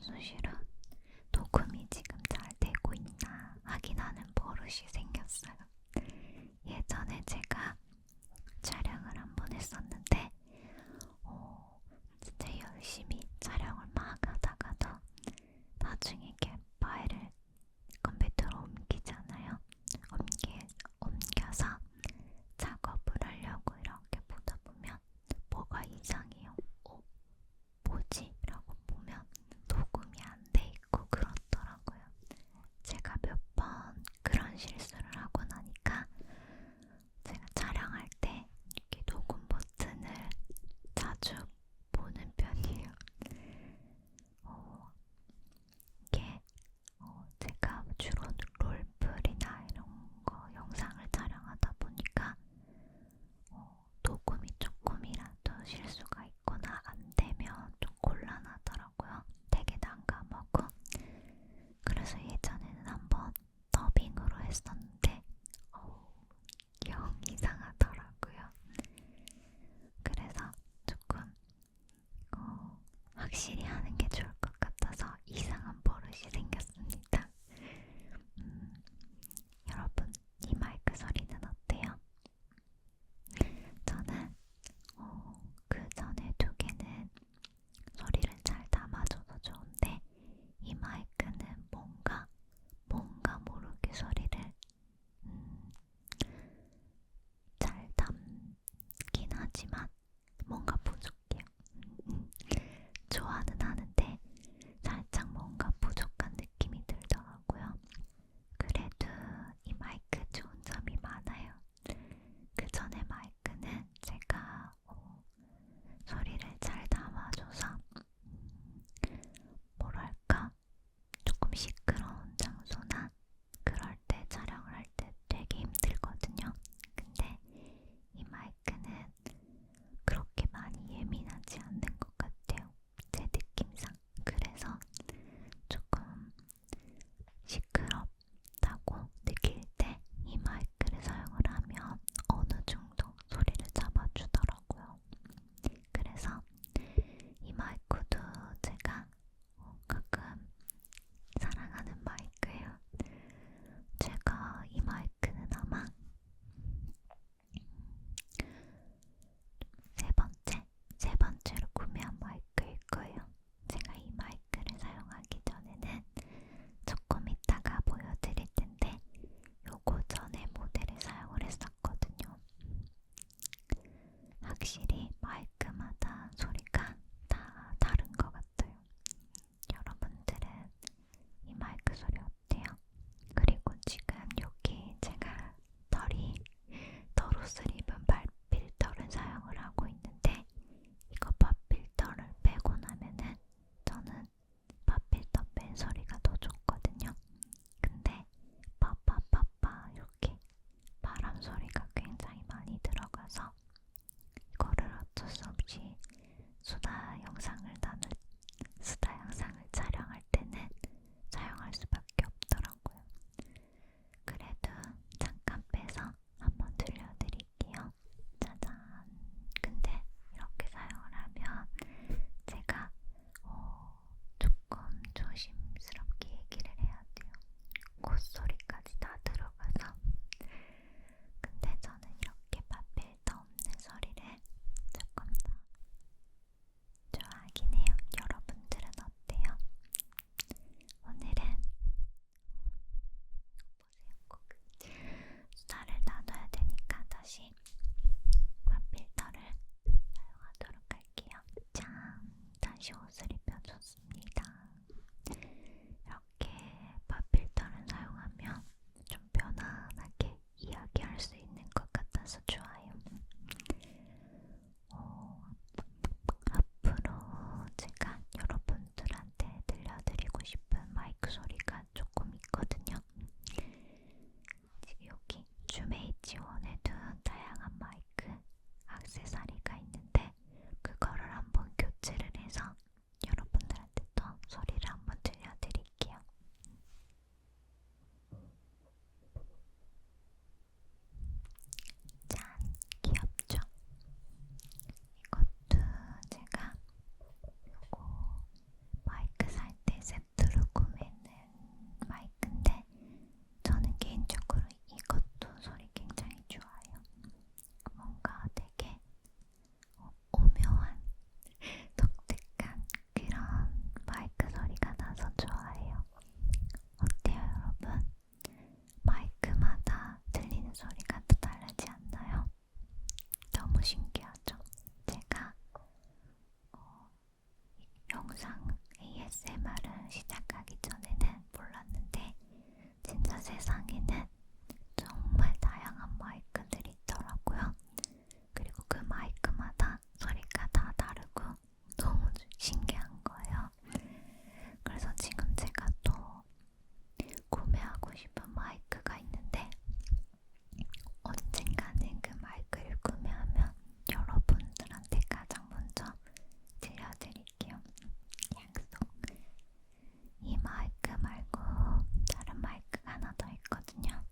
사실은 녹음이 지금 잘 되고 있나 확인하는 버릇이 생겼어요. 예전에 제가 촬영을 한 번 했었는데 진짜 열심히 촬영을 막 하다가도 나중에 이렇게 파일을 컴퓨터로 옮기잖아요. 옮겨서 작업을 하려고 이렇게 보다 보면 뭐가 이상해요. 뭐지? 라고 보면 녹음이 안 돼 있고 그렇더라고요. 제가 몇 번 그런 실수를 하고 나니까 제가 촬영할 때 이렇게 녹음 버튼을 자주 보는 편이에요. 이게 제가 주로 롤플이나 이런 거 영상을 촬영하다 보니까 녹음이 조금이라도 실수가 있거나 안 되면 좀 곤란하더라고요. 되게 난감하고. 그래서 예전에는 한번 더빙으로 했었는데 영 이상하더라고요. 그래서 조금 확실히 하는 게 좋을 것 같아서 이상한 버릇이 생겼습니다. 여러분, 이 마이크 소리는 어때요? 저는 그 전에 두 개는 소리를 잘 담아줘서 좋은데 이 마이크는 뭔가 모르게 소리를 잘 담긴 하지만 뭔가 부족해요. 좋아는 하는데 살짝 뭔가 부족한 느낌이 들더라고요. 그래도 이 마이크 좋은 점이 많아요. 그 전에 마이크는 제가 소리를 잘 담아줘서 뭐랄까 조금 시끄러운 장소나 그럴 때 촬영을 할 때 되게 힘들거든요. 근데 이 마이크는 그렇게 많이 예민하지 않는 것 같아요. 제 느낌상. 그래서 조금 시끄럽다고 느낄 때 이 마이크를 사용을 하면 어느 정도 소리를 잡아주더라고요. 그래서 이 마이크도 제가 가끔 사랑하는 마이크예요. 제가 이 마이크는 아마 세 번째로 구매한 마이크일 거예요. 제가 이 마이크를 사용하기 전에는 조금 이따가 보여드릴 텐데 요거 전에 모델을 사용을 했었거든요. 확실히 마이크마다 소리가 다 다른 것 같아요. 여러분들은 이 마이크 소리 어때요? 그리고 지금 여기 제가 덜옷을 입은 발 필터를 사용을 하고 있는데 이거 밥 필터를 빼고 나면은 저는 밥 필터 뺀 소리가 더 좋거든요. 근데 빠빠빠빠 이렇게 바람 소리가 굉장히 많이 들어가서 이거를 어쩔 수 없이 수다 영상을 촬영할 때는 사용할 수밖에 없더라고요. 그래도 잠깐 빼서 한번 들려드릴게요. 짜잔. 근데 이렇게 사용을 하면 제가 조금 조심스럽게 얘기를 해야 돼요. 콧소리까지 다 들어가서. 근데 저는 이렇게 팝필터 없는 소리를 조금 더 좋아하긴 해요. 여러분들은 어때요? 오늘은 보세요. 수다를 나눠야 되니까 다시 팝필터를 사용하도록 할게요. 짠! 다시 옷을 입혀줬습니다. 이렇게 팝필터를 사용하면 좀 편안하게 이야기할 수 있는 것 같아서 좋아요. 앞으로 제가 여러분들한테 들려드리고 싶은 마이크 소리가 조금 있거든요. 지금 여기 줌H1에도 다양한 마이크 액세서리가 있는데 그거를 한번 교체를 해서 여러분들한테 또 소리를 한번 들려드릴게요. 짠! ASMR을 시작하기 전에는 몰랐는데 진짜 세상에는 정말 다양한 마이크들이 있더라고요. 그리고 그 마이크마다 소리가 다 다르고 너무 신기한 거예요. 그래서 지금 제가 또 구매하고 싶은 마이크가 있는데 언젠가는 그 마이크를 구매하면 여러분들한테 가장 먼저 들려드릴게요. 약속. 이 마이크 말고 다른 마이크가 하나 더 있거든요.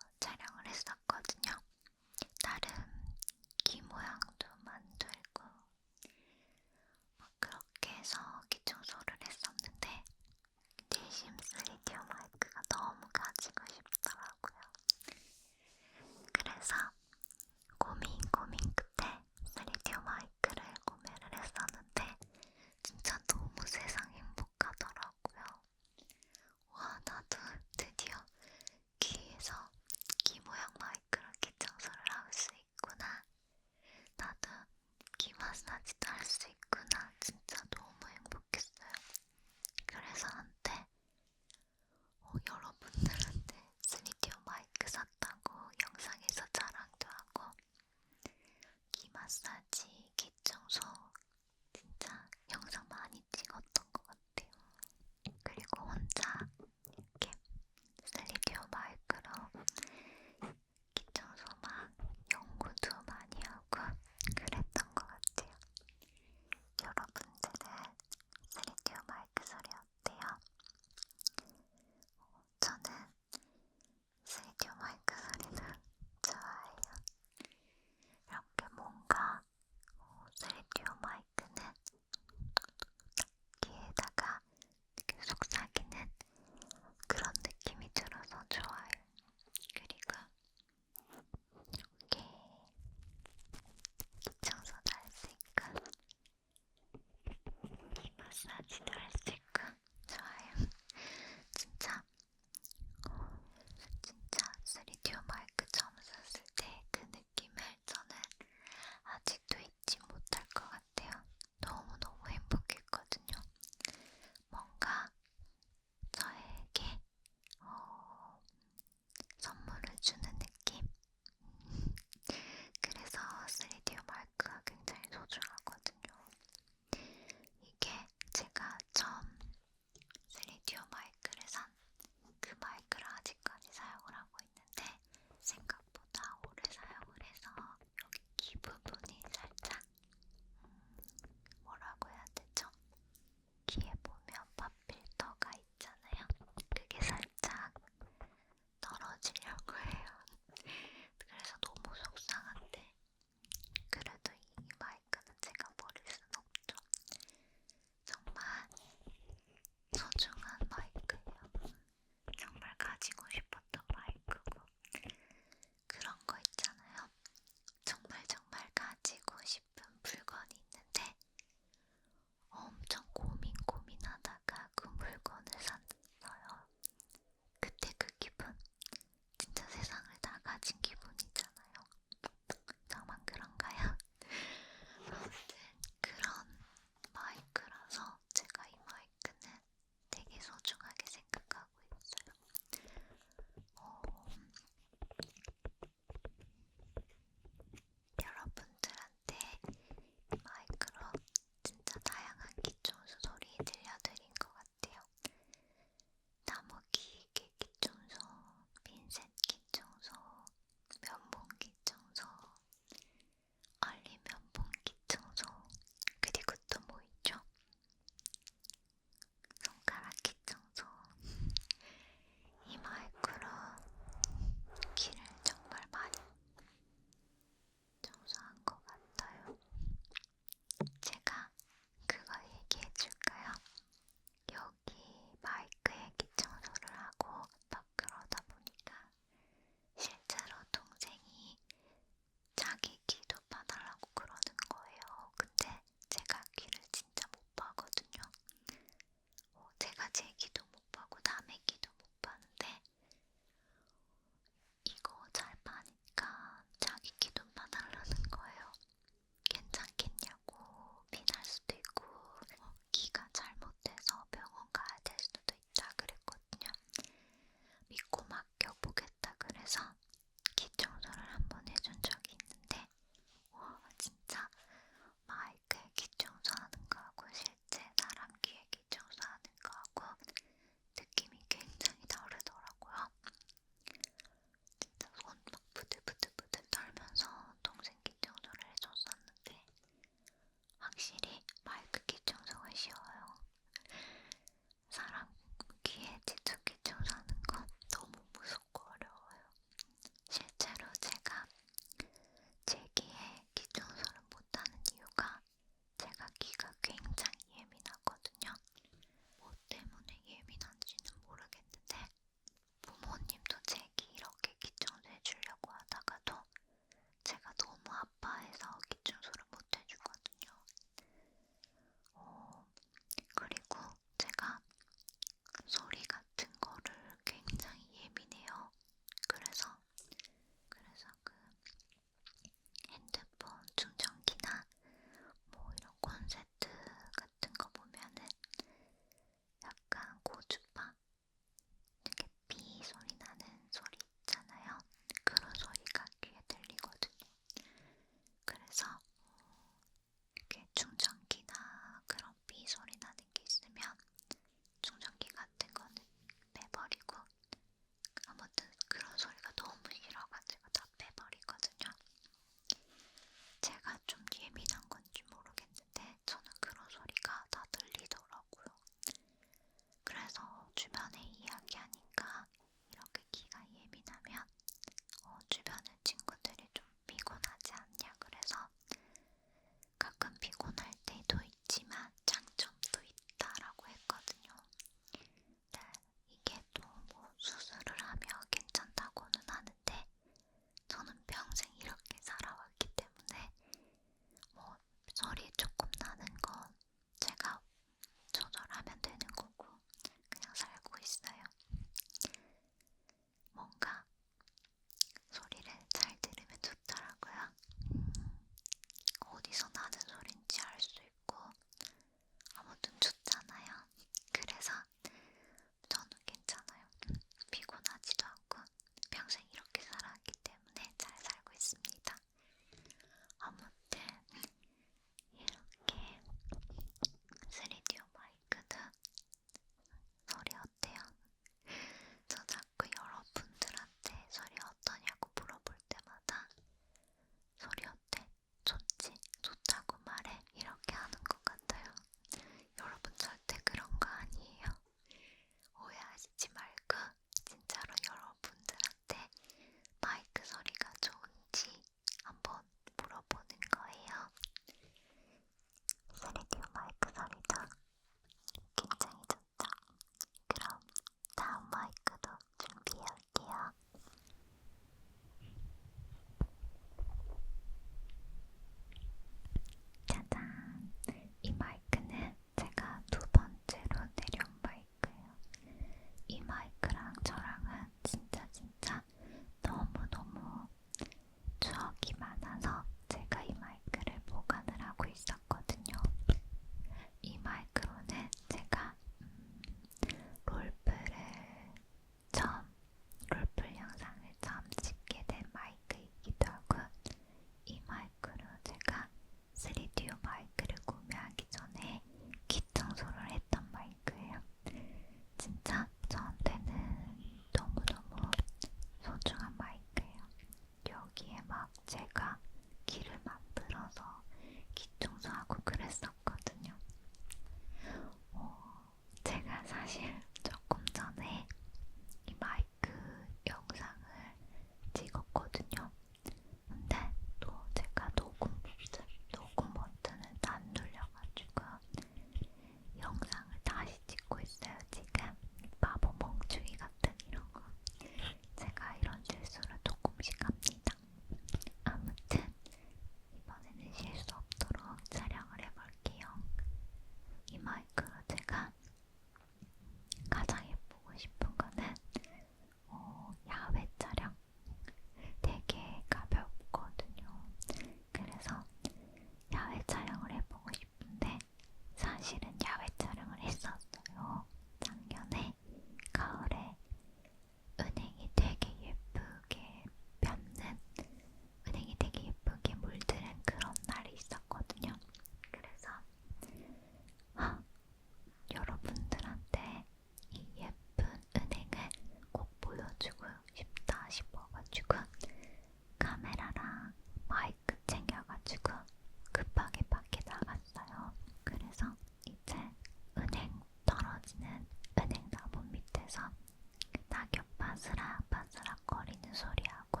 바스락 바스락 거리는 소리하고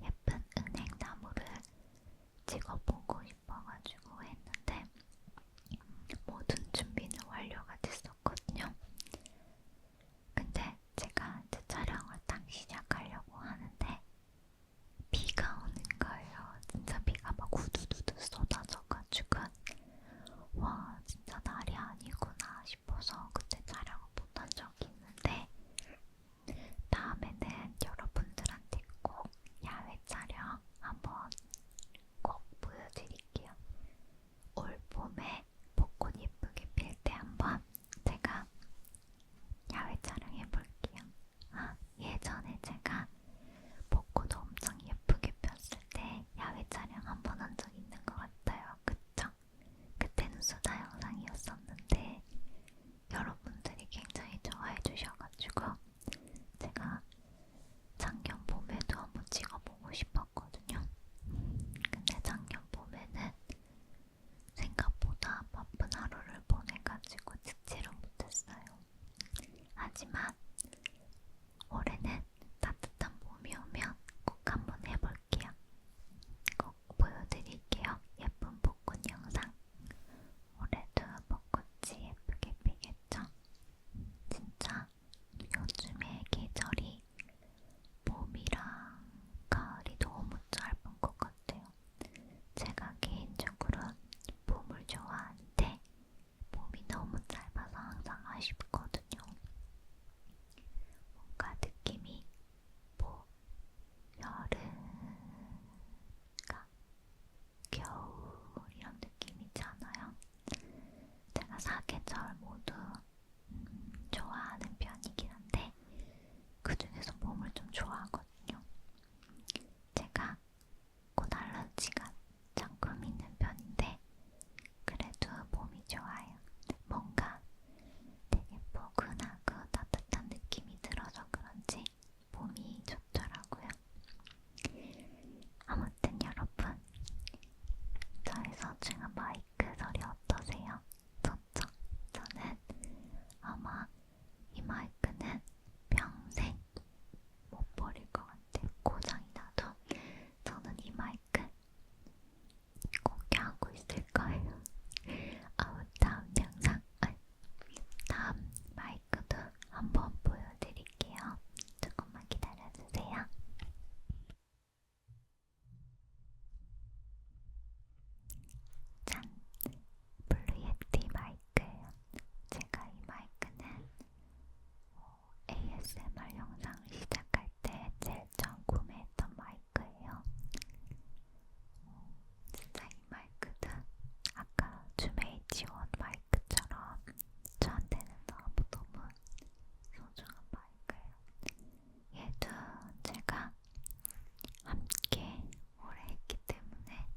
예쁜 은행나무를 찍어보고 싶어가지고 했는데 모든 준비는 완료가 됐었거든요. 근데 제가 이제 촬영을 딱 시작하려고 하는데 비가 오는 거예요. 진짜 비가 막 우두두두 쏟아져가지고 와 진짜 날이 아니구나 싶어서 그때 촬영을 못한 적이 있는데 다음에는 여러분들한테 꼭 야외 촬영 한번 꼭 보여드릴게요. 올 봄에 벚꽃 예쁘게 필 때 한번 제가 야외 촬영해볼게요. 아, 예전에 제가 벚꽃 엄청 예쁘게 폈을 때 야외 촬영 한번 한 적 있는 것 같아요. 그쵸? 그때는 수다 영상이었었는데 여러분들이 굉장히 좋아해 주셔가지고 제가 작년 봄에도 한번 찍어보고 싶었거든요. 근데 작년 봄에는 생각보다 바쁜 하루를 보내가지고 찍지를 못했어요. 하지만 올해는 따뜻한 봄이 오면 꼭 한번 해볼게요. 꼭 보여드릴게요. 예쁜 벚꽃 영상. 올해도 벚꽃이 예쁘게 피겠죠? 진짜 요즘에 계절이 봄이랑 가을이 너무 짧은 것 같아요. 제가 개인적으로 봄을 좋아하는데 봄이 너무 짧아서 항상 아쉽거든요. 뭔가 느낌이 봄, 여름, 겨울 이런 느낌이잖아요. 제가 사계절 모두 좋아하는 편이긴 한데 그 중에서 봄을 좀 좋아하거든요. 제가 꽃 알러지가 조금 있는 편인데 그래도 봄이 좋아요. 뭔가 되게 포근하고 따뜻한 느낌이 들어서 그런지 봄이 좋더라고요. 아무튼 여러분, 저의 소중한 마이크 소리 어떠세요? 좋죠? 저는 아마 이 마이크는 평생 못 버릴 것 같아요. 고장이 나도 저는 이 마이크 꼭 켜고 있을 거예요. 다음 영상, 다음 마이크도 한번 보여드릴게요. 조금만 기다려주세요. 짠! 블루예티 마이크예요. 제가 이 마이크는 ASMR 영상을 시작할 때 제일 처음 구매했던 마이크예요. 진짜 이 마이크도 아까 주메이지원 마이크처럼 저한테는 너무너무 소중한 마이크예요. 얘도 제가 함께 오래 했기 때문에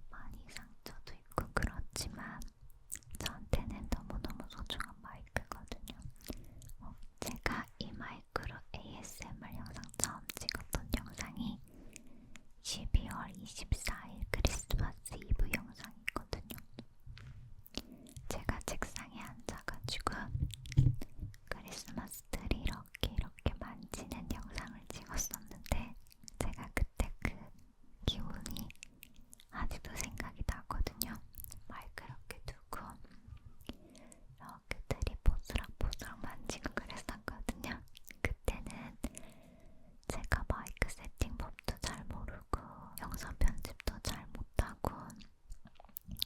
많이 상처도 있고 그렇지만 저한테는 너무너무 소중한 마이크거든요. 제가 이 마이크로 ASMR 영상 처음 찍었던 영상이 12월 24일 크리스마스 이브 영상이거든요. 제가 책상에 앉아가지고 크리스마스 트리 이렇게 만지는 영상을 찍었었는데 제가 그때 그 기분이 아직도 생각이 나거든요. 마이크 이렇게 두고 이렇게 트리 보스락보스락 만지고 그랬었거든요. 그때는 제가 마이크 세팅법도 잘 모르고 영상 편집도 잘 못하고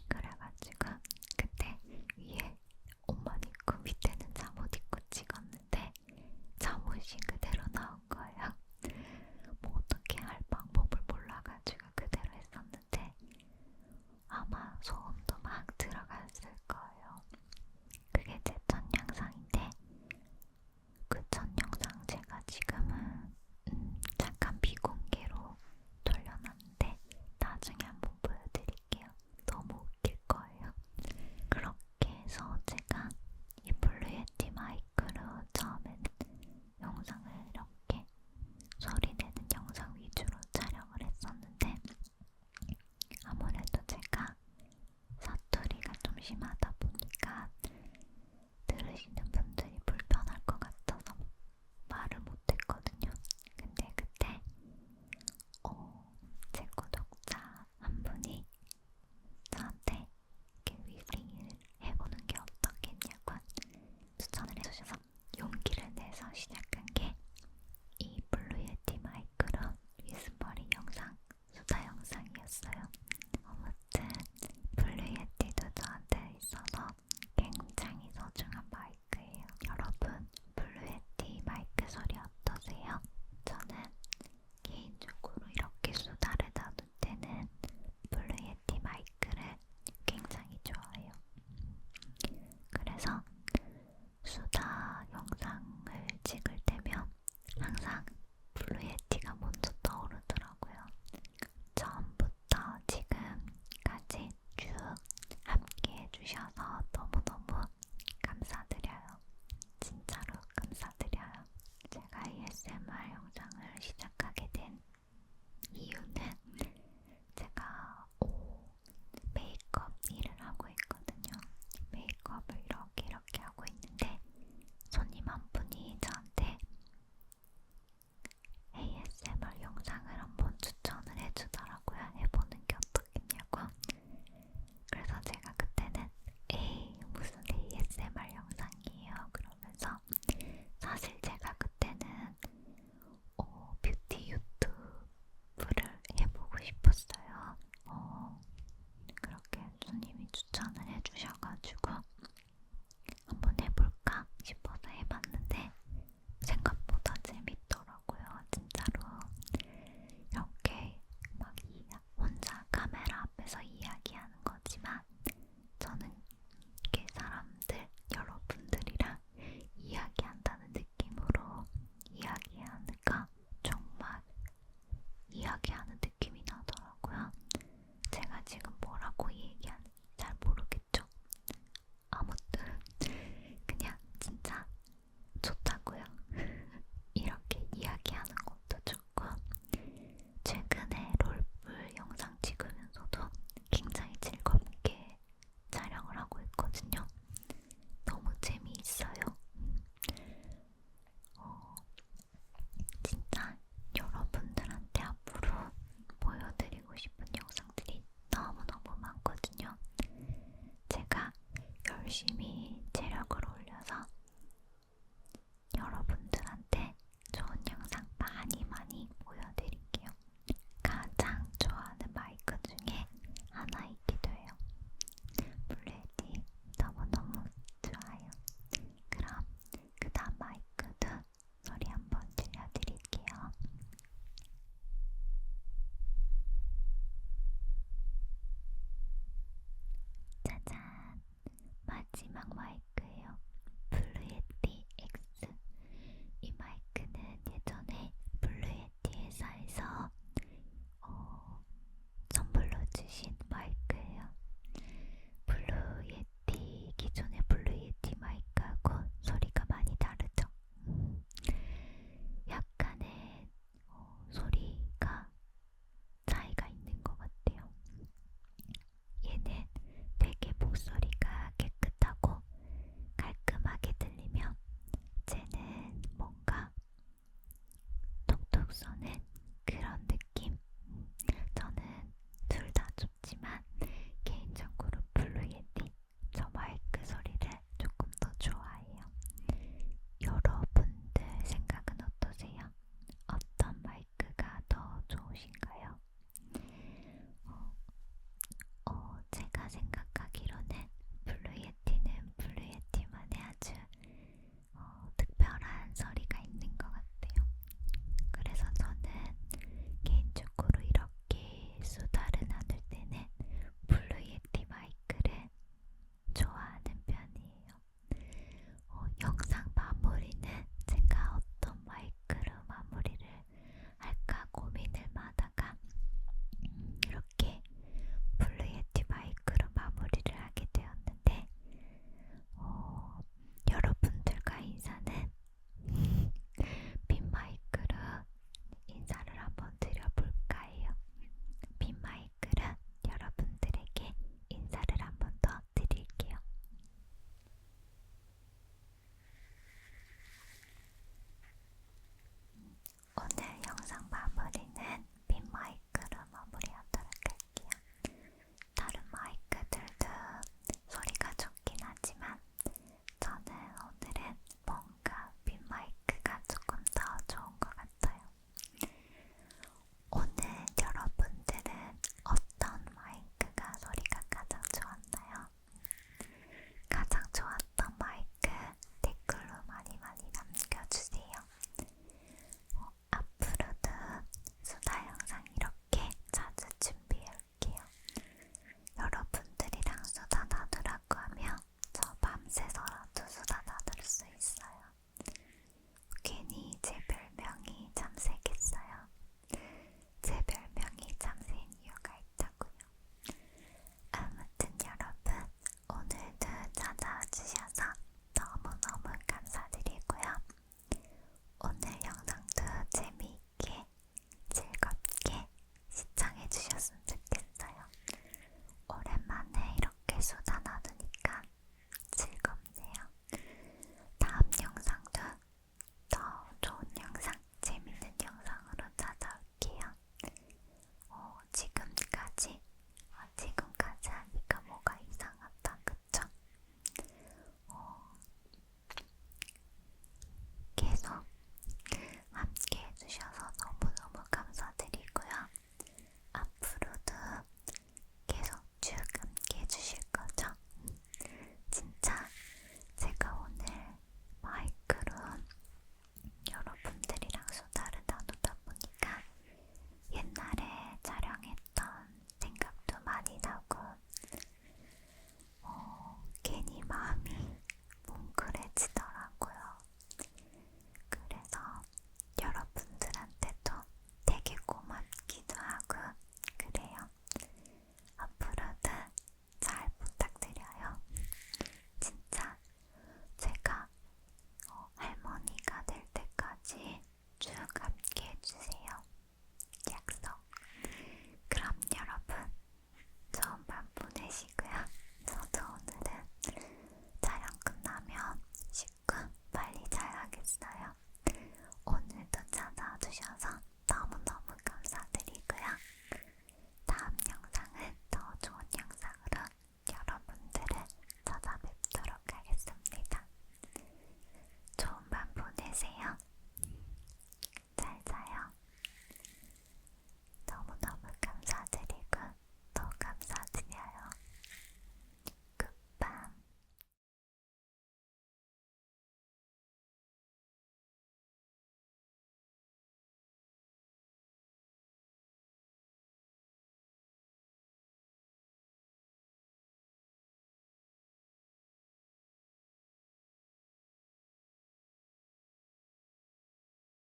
그래가지고 그때 위에 옷만 입고 밑에는 잠옷 입고 찍었는데 잠옷이 그대로 나온 거예요. 뭐 어떻게 할 방법을 몰라가지고 그대로 했었는데 아마 소음도 막 들어갔을 거예요. 그게 제 첫 영상인데 그 첫 영상 제가 지금은 잠깐 비공개로 돌려놨는데 나중에 한번 보여드릴게요. 너무 웃길 거예요. 그렇게 해서 제가 이 블루예티 마이크로 처음에는 영상을 이렇게 소리 내는 영상 위주로 촬영을 했었는데 아무래도 제가 사투리가 좀 심하다